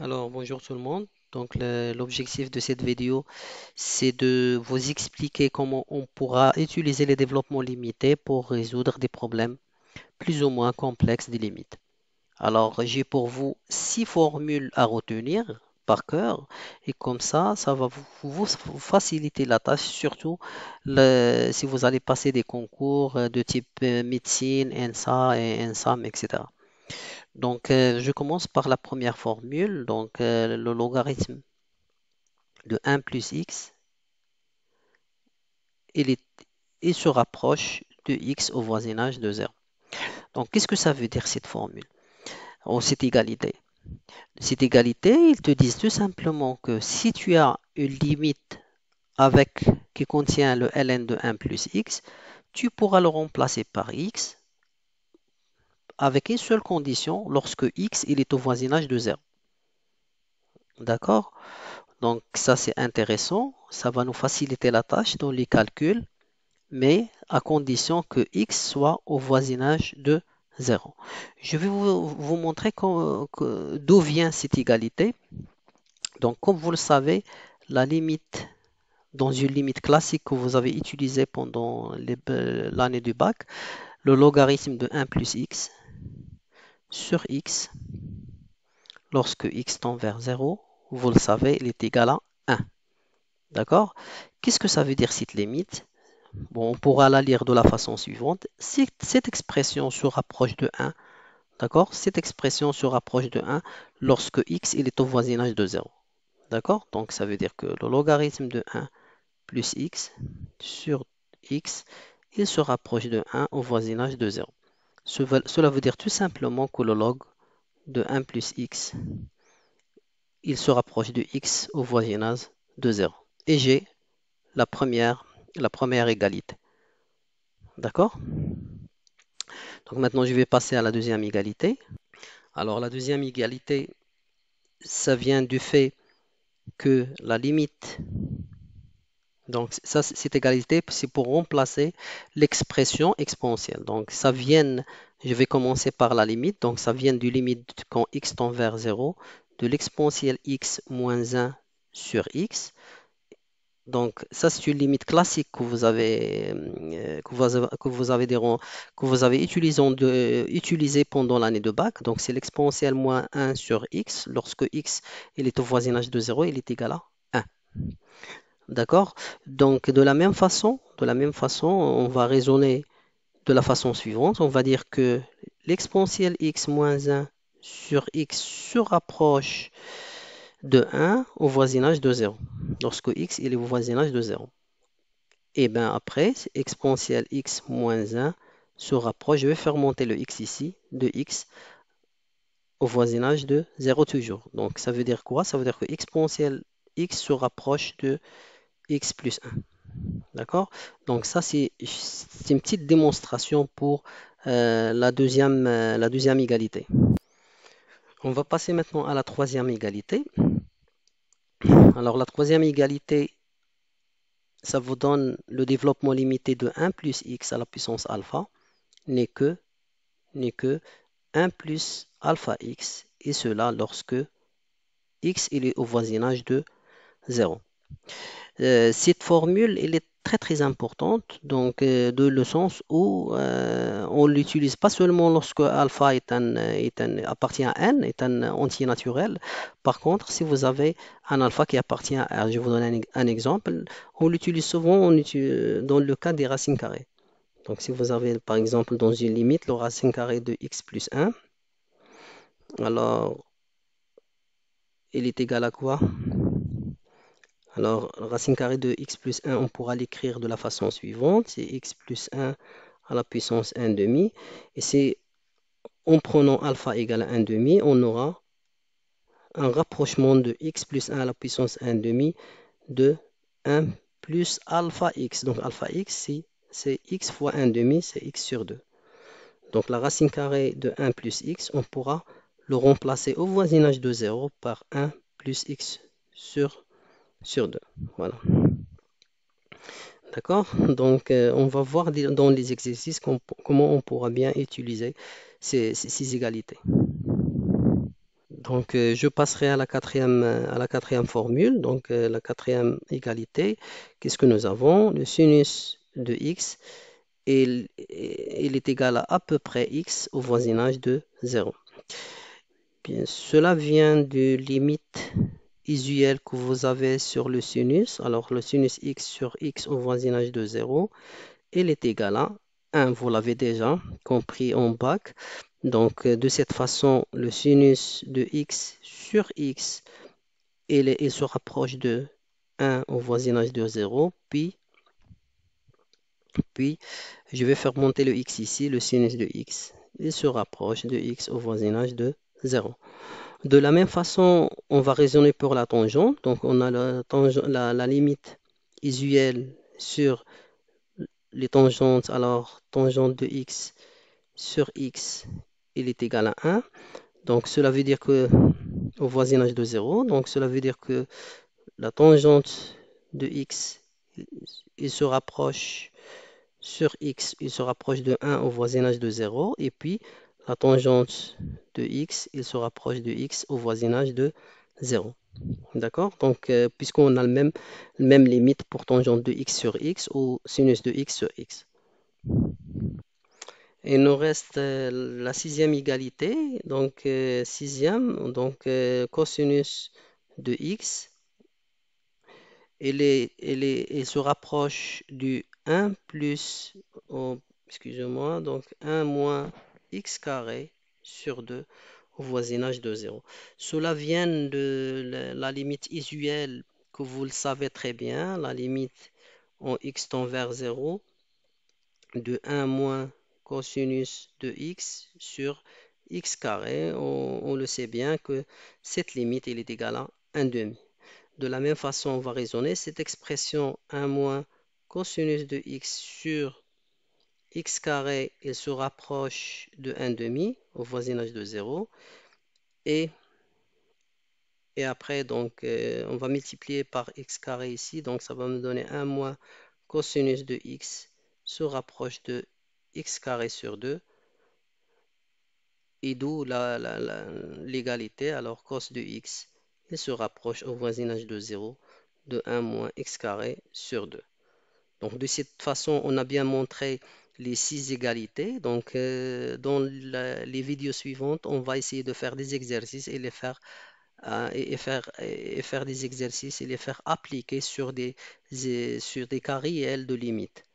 Alors, bonjour tout le monde. Donc, l'objectif de cette vidéo, c'est de vous expliquer comment on pourra utiliser les développements limités pour résoudre des problèmes plus ou moins complexes des limites. Alors, j'ai pour vous 6 formules à retenir par cœur et comme ça va vous faciliter la tâche, surtout si vous allez passer des concours de type médecine, ENSA et ENSAM, etc. Donc, je commence par la première formule. Donc, le logarithme de 1 plus x, il, est- il se rapproche de x au voisinage de 0. Donc, qu'est-ce que ça veut dire cette formule? Ou cette égalité? Cette égalité, ils te disent tout simplement que si tu as une limite qui contient le ln de 1 plus x, tu pourras le remplacer par x avec une seule condition lorsque x il est au voisinage de 0. D'accord? Donc ça c'est intéressant, ça va nous faciliter la tâche dans les calculs, mais à condition que x soit au voisinage de 0. Je vais vous montrer d'où vient cette égalité. Donc comme vous le savez, la limite, dans une limite classique que vous avez utilisée pendant l'année du bac, le logarithme de 1 plus x sur x, lorsque x tend vers 0, vous le savez, il est égal à 1. D'accord? Qu'est-ce que ça veut dire cette limite? Bon, on pourra la lire de la façon suivante. Si cette expression se rapproche de 1, d'accord? Cette expression se rapproche de 1 lorsque x il est au voisinage de 0. D'accord? Donc ça veut dire que le logarithme de 1 plus x sur x, il se rapproche de 1 au voisinage de 0. Cela veut dire tout simplement que le log de 1 plus x, il se rapproche de x au voisinage de 0. Et j'ai la première, la première égalité. D'accord? Donc maintenant, je vais passer à la deuxième égalité. Alors la deuxième égalité, ça vient du fait que la limite, donc ça, cette égalité, c'est pour remplacer l'expression exponentielle. Donc ça vient, je vais commencer par la limite, donc ça vient du limite quand x tend vers 0, de l'exponentielle x moins 1 sur x. Donc, ça, c'est une limite classique que vous avez utilisé pendant l'année de bac. Donc, c'est l'exponentielle moins 1 sur x. Lorsque x il est au voisinage de 0, il est égal à 1. D'accord? Donc, de la même façon, on va raisonner de la façon suivante. On va dire que l'exponentielle x moins 1 sur x se rapproche de 1 au voisinage de 0. Lorsque x il est au voisinage de 0. Et bien après, exponentielle x moins 1 se rapproche. Je vais faire monter le x ici, de x au voisinage de 0 toujours. Donc ça veut dire quoi? Ça veut dire que exponentielle x se rapproche de x plus 1. D'accord? Donc ça, c'est une petite démonstration pour la deuxième égalité. On va passer maintenant à la troisième égalité. Alors la troisième égalité, ça vous donne le développement limité de 1 plus x à la puissance alpha n'est que n'est que 1 plus alpha x, et cela lorsque x il est au voisinage de 0. Cette formule elle est très très importante, donc de le sens où on l'utilise pas seulement lorsque alpha appartient à n, est un entier naturel. Par contre, si vous avez un alpha qui appartient à R, je vous donne un exemple, on l'utilise souvent dans le cas des racines carrées. Donc si vous avez par exemple dans une limite le racine carrée de x plus 1, alors il est égal à quoi? Alors, racine carrée de x plus 1, on pourra l'écrire de la façon suivante. C'est x plus 1 à la puissance 1 demi. Et c'est en prenant alpha égale à 1 demi, on aura un rapprochement de x plus 1 à la puissance 1 demi de 1 plus alpha x. Donc, alpha x, c'est x fois 1 demi, c'est x sur 2. Donc, la racine carrée de 1 plus x, on pourra le remplacer au voisinage de 0 par 1 plus x sur 2. Voilà. D'accord? Donc, on va voir dans les exercices comment on pourra bien utiliser ces égalités. Donc, je passerai à la quatrième formule, donc la quatrième égalité. Qu'est-ce que nous avons? Le sinus de x, il est égal à peu près x au voisinage de 0. Bien, cela vient de limite usuelle que vous avez sur le sinus. Alors, le sinus x sur x au voisinage de 0, il est égal à 1. Vous l'avez déjà compris en bac. Donc, de cette façon, le sinus de x sur x, il se rapproche de 1 au voisinage de 0. Puis, je vais faire monter le x ici, le sinus de x. Il se rapproche de x au voisinage de 0. De la même façon, on va raisonner pour la tangente. Donc, on a la limite usuelle sur les tangentes. Alors, tangente de x sur x, il est égal à 1. Donc, cela veut dire que au voisinage de 0, donc cela veut dire que la tangente de x, il se rapproche sur x, il se rapproche de 1 au voisinage de 0, et puis la tangente de x, il se rapproche de x au voisinage de 0. D'accord? Donc, puisqu'on a le même limite pour tangente de x sur x ou sinus de x sur x. Il nous reste la sixième égalité, donc sixième, donc cosinus de x, il se rapproche du 1 plus, oh, excusez-moi, donc 1 moins x carré sur 2 au voisinage de 0. Cela vient de la limite usuelle que vous le savez très bien, la limite en x tend vers 0 de 1 moins cosinus de x sur x carré. On le sait bien que cette limite elle est égale à 1 demi. De la même façon, on va raisonner cette expression 1 moins cosinus de x sur x carré, il se rapproche de 1 demi au voisinage de 0. Et, et après, donc, on va multiplier par x carré ici. Donc, ça va me donner 1 moins cosinus de x se rapproche de x carré sur 2. Et d'où l'égalité. Alors, cos de x, il se rapproche au voisinage de 0 de 1 moins x carré sur 2. Donc, de cette façon, on a bien montré les 6 égalités. Donc, dans les vidéos suivantes, on va essayer de faire des exercices et les faire, et faire des exercices et les faire appliquer sur des cas réels de limites.